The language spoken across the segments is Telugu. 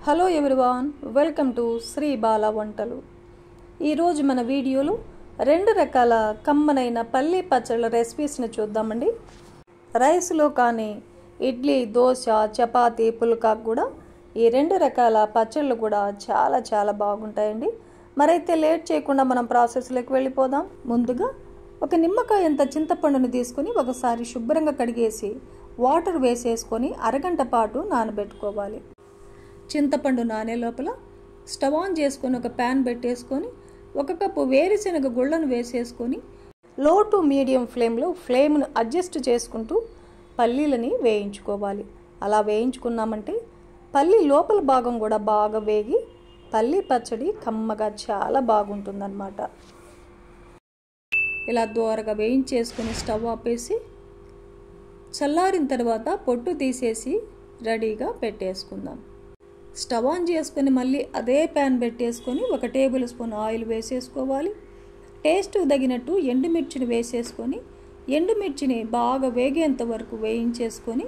Hello everyone, welcome to Sri Bala వంటలు. ఈరోజు మన వీడియోలో 2 రకాల కమ్మనైన పల్లి పచ్చళ్ళ రెసిపీస్ని చూద్దామండి. రైస్లో కానీ ఇడ్లీ, దోశ, చపాతీ, పుల్కాకు కూడా ఈ 2 రకాల పచ్చళ్ళు కూడా చాలా బాగుంటాయండి. మరైతే లేట్ చేయకుండా మనం ప్రాసెస్లోకి వెళ్ళిపోదాం. ముందుగా ఒక నిమ్మకాయ అంత చింతపండుని తీసుకొని ఒకసారి శుభ్రంగా కడిగేసి వాటర్ వేసేసుకొని అరగంట పాటు నానబెట్టుకోవాలి. చింతపండు నానే లోపల స్టవ్ ఆన్ చేసుకొని ఒక ప్యాన్ పెట్టేసుకొని 1 కప్పు వేరుశనగ గుళ్ళను వేసేసుకొని లో టు మీడియం ఫ్లేమ్ను అడ్జస్ట్ చేసుకుంటూ పల్లీలని వేయించుకోవాలి. అలా వేయించుకున్నామంటే పల్లి లోపల భాగం కూడా బాగా వేగి పల్లి పచ్చడి కమ్మగా చాలా బాగుంటుందన్నమాట. ఇలా దోరగా వేయించేసుకొని స్టవ్ ఆపేసి చల్లారిన తర్వాత పొట్టు తీసేసి రెడీగా పెట్టేసుకుందాం. స్టవ్ ఆన్ చేసుకొని మళ్ళీ అదే ప్యాన్ పెట్టేసుకొని 1 టేబుల్ స్పూన్ ఆయిల్ వేసేసుకోవాలి. టేస్ట్కి తగినట్టు ఎండుమిర్చిని వేసేసుకొని ఎండుమిర్చిని బాగా వేగేంత వరకు వేయించేసుకొని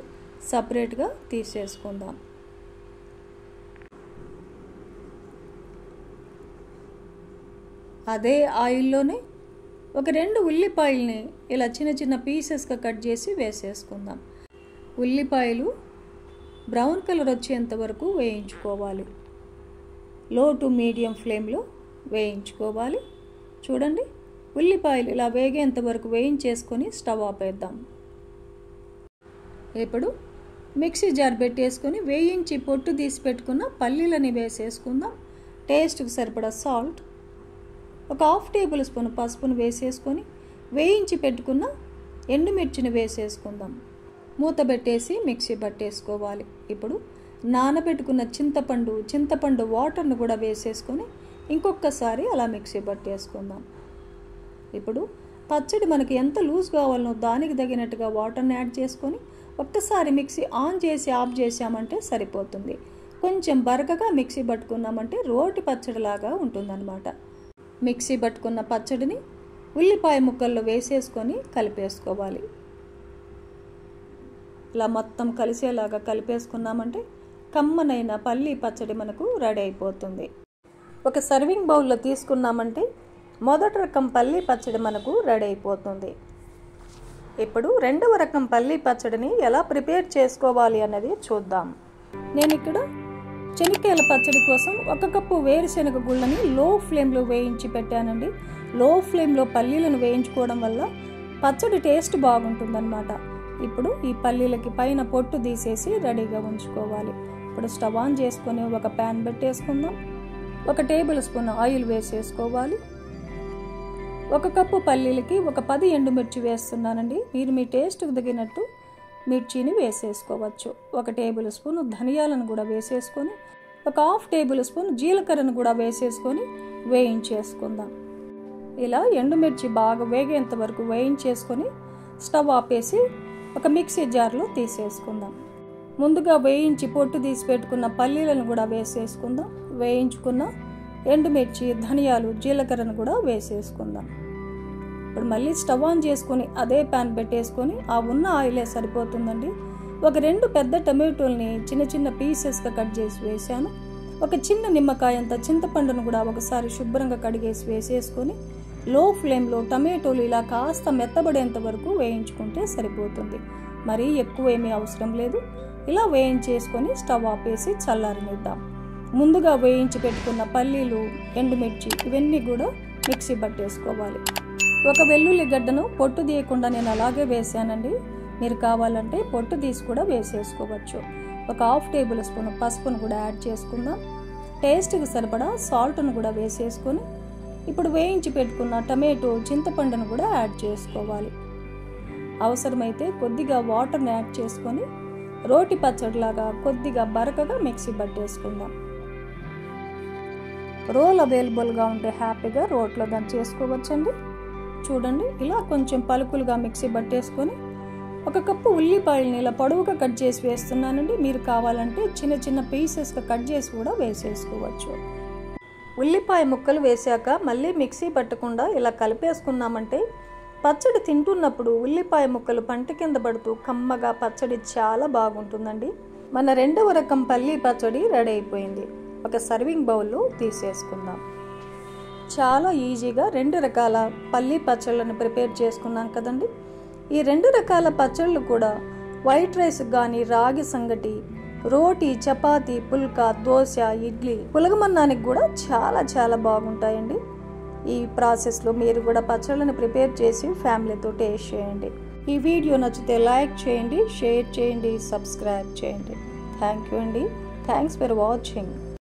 సపరేట్గా తీసేసుకుందాం. అదే ఆయిల్లోనే ఒక 2 ఉల్లిపాయల్ని ఇలా చిన్న పీసెస్గా కట్ చేసి వేసేసుకుందాం. ఉల్లిపాయలు బ్రౌన్ కలర్ వచ్చేంత వరకు వేయించుకోవాలి. లో టు మీడియం ఫ్లేమ్లో వేయించుకోవాలి. చూడండి, ఉల్లిపాయలు ఇలా వేగేంత వరకు వేయించేసుకొని స్టవ్ ఆపేద్దాం. ఇప్పుడు మిక్సీ జార్ పెట్టేసుకొని వేయించి పొట్టు తీసి పెట్టుకున్న పల్లీలని వేసేసుకుందాం. టేస్ట్కి సరిపడా సాల్ట్, ఒక 1/2 టేబుల్ స్పూన్ పసుపును వేసేసుకొని వేయించి పెట్టుకున్న ఎండుమిర్చిని వేసేసుకుందాం. మూత పెట్టేసి మిక్సీ పట్టేసుకోవాలి. ఇప్పుడు నానబెట్టుకున్న చింతపండు వాటర్ను కూడా వేసేసుకొని ఇంకొకసారి అలా మిక్సీ పట్టేసుకుందాం. ఇప్పుడు పచ్చడి మనకి ఎంత లూజ్ కావాలనో దానికి తగినట్టుగా వాటర్ని యాడ్ చేసుకొని ఒక్కసారి మిక్సీ ఆన్ చేసి ఆఫ్ చేసామంటే సరిపోతుంది. కొంచెం బరకగా మిక్సీ పట్టుకున్నామంటే రోటి పచ్చడిలాగా ఉంటుందన్నమాట. మిక్సీ పట్టుకున్న పచ్చడిని ఉల్లిపాయ ముక్కల్లో వేసేసుకొని కలిపేసుకోవాలి. ఇలా మొత్తం కలిసేలాగా కలిపేసుకున్నామంటే కమ్మనైన పల్లి పచ్చడి మనకు రెడీ అయిపోతుంది. ఒక సర్వింగ్ బౌల్లో తీసుకున్నామంటే మొదటి రకం పల్లి పచ్చడి మనకు రెడీ అయిపోతుంది. ఇప్పుడు 2వ రకం పల్లి పచ్చడిని ఎలా ప్రిపేర్ చేసుకోవాలి అన్నది చూద్దాం. నేను ఇక్కడ శనగకాయల పచ్చడి కోసం 1 కప్పు వేరుశనగ గుళ్ళని లో ఫ్లేమ్లో వేయించి పెట్టానండి. లో ఫ్లేమ్లో పల్లీలను వేయించుకోవడం వల్ల పచ్చడి టేస్ట్ బాగుంటుందన్నమాట. ఇప్పుడు ఈ పల్లీలకి పైన పొట్టు తీసేసి రెడీగా ఉంచుకోవాలి. ఇప్పుడు స్టవ్ ఆన్ చేసుకొని ఒక ప్యాన్ పెట్టేసుకుందాం. 1 టేబుల్ స్పూన్ ఆయిల్ వేసేసుకోవాలి. 1 కప్పు పల్లీలకి ఒక 10 ఎండుమిర్చి వేస్తున్నానండి. మీరు మీ టేస్ట్కి తగినట్టు మిర్చిని వేసేసుకోవచ్చు. 1 టేబుల్ స్పూన్ ధనియాలను కూడా వేసేసుకొని ఒక 1/2 టేబుల్ స్పూన్ జీలకర్రను కూడా వేసేసుకొని వేయించేసుకుందాం. ఇలా ఎండుమిర్చి బాగా వేగేంత వరకు వేయించేసుకొని స్టవ్ ఆపేసి ఒక మిక్సీ జార్లో తీసేసుకుందాం. ముందుగా వేయించి పొట్టు తీసి పెట్టుకున్న పల్లీలను కూడా వేసేసుకుందాం. వేయించుకున్న ఎండుమిర్చి, ధనియాలు, జీలకర్రను కూడా వేసేసుకుందాం. ఇప్పుడు మళ్ళీ స్టవ్ ఆన్ చేసుకొని అదే ప్యాన్ పెట్టేసుకొని ఆ ఉన్న ఆయిలే సరిపోతుందండి. ఒక 2 పెద్ద టమాటోల్ని చిన్న పీసెస్గా కట్ చేసి వేసాను. ఒక చిన్న నిమ్మకాయ అంత చింతపండును కూడా ఒకసారి శుభ్రంగా కడిగేసి వేసేసుకొని లో ఫ్లేమ్లో టమాటోలు ఇలా కాస్త మెత్తబడేంత వరకు వేయించుకుంటే సరిపోతుంది. మరీ ఎక్కువ ఏమీ అవసరం లేదు. ఇలా వేయించేసుకొని స్టవ్ ఆపేసి చల్లారనిద్దాం. ముందుగా వేయించి పెట్టుకున్న పల్లీలు, ఎండుమిర్చి ఇవన్నీ కూడా మిక్సీ పట్టేసుకోవాలి. ఒక వెల్లుల్లి గడ్డను పొట్టు తీయకుండా నేను అలాగే వేసానండి. మీరు కావాలంటే పొట్టు తీసి కూడా వేసేసుకోవచ్చు. ఒక 1/2 టేబుల్ స్పూన్ పసుపును కూడా యాడ్ చేసుకుందాం. టేస్ట్కి సరిపడా సాల్ట్ను కూడా వేసేసుకొని ఇప్పుడు వేయించి పెట్టుకున్న టమాటో, చింతపండును కూడా యాడ్ చేసుకోవాలి. అవసరమైతే కొద్దిగా వాటర్ని యాడ్ చేసుకొని రోటి పచ్చడిలాగా కొద్దిగా బరకగా మిక్సీ పట్టేసుకుందాం. రోల్ అవైలబుల్గా ఉంటే హ్యాపీగా రోట్లో దాన్ని చేసుకోవచ్చండి. చూడండి, ఇలా కొంచెం పలుకులుగా మిక్సీ పట్టేసుకొని 1 కప్పు ఉల్లిపాయలని ఇలా పొడవుగా కట్ చేసి వేస్తున్నానండి. మీరు కావాలంటే చిన్న పీసెస్గా కట్ చేసి కూడా వేసేసుకోవచ్చు. ఉల్లిపాయ ముక్కలు వేసాక మళ్ళీ మిక్సీ పట్టకుండా ఇలా కలిపేసుకున్నామంటే పచ్చడి తింటున్నప్పుడు ఉల్లిపాయ ముక్కలు పంట కింద పడుతూ కమ్మగా పచ్చడి చాలా బాగుంటుందండి. మన రెండవ రకం పల్లీ పచ్చడి రెడీ అయిపోయింది. ఒక సర్వింగ్ బౌల్లో తీసేసుకుందాం. చాలా ఈజీగా 2 రకాల పల్లీ పచ్చళ్ళను ప్రిపేర్ చేసుకున్నాం కదండి. ఈ 2 రకాల పచ్చళ్ళు కూడా వైట్ రైస్ కానీ, రాగి సంగటి, రోటీ, చపాతీ, పుల్కా, దోశ, ఇడ్లీ, పులగమన్నానికి కూడా చాలా చాలా బాగుంటాయండి. ఈ ప్రాసెస్లో మీరు కూడా పచ్చళ్ళను ప్రిపేర్ చేసి ఫ్యామిలీతో టేస్ట్ చేయండి. ఈ వీడియో నచ్చితే లైక్ చేయండి, షేర్ చేయండి, సబ్స్క్రైబ్ చేయండి. థ్యాంక్ యూ అండి. Thanks for watching.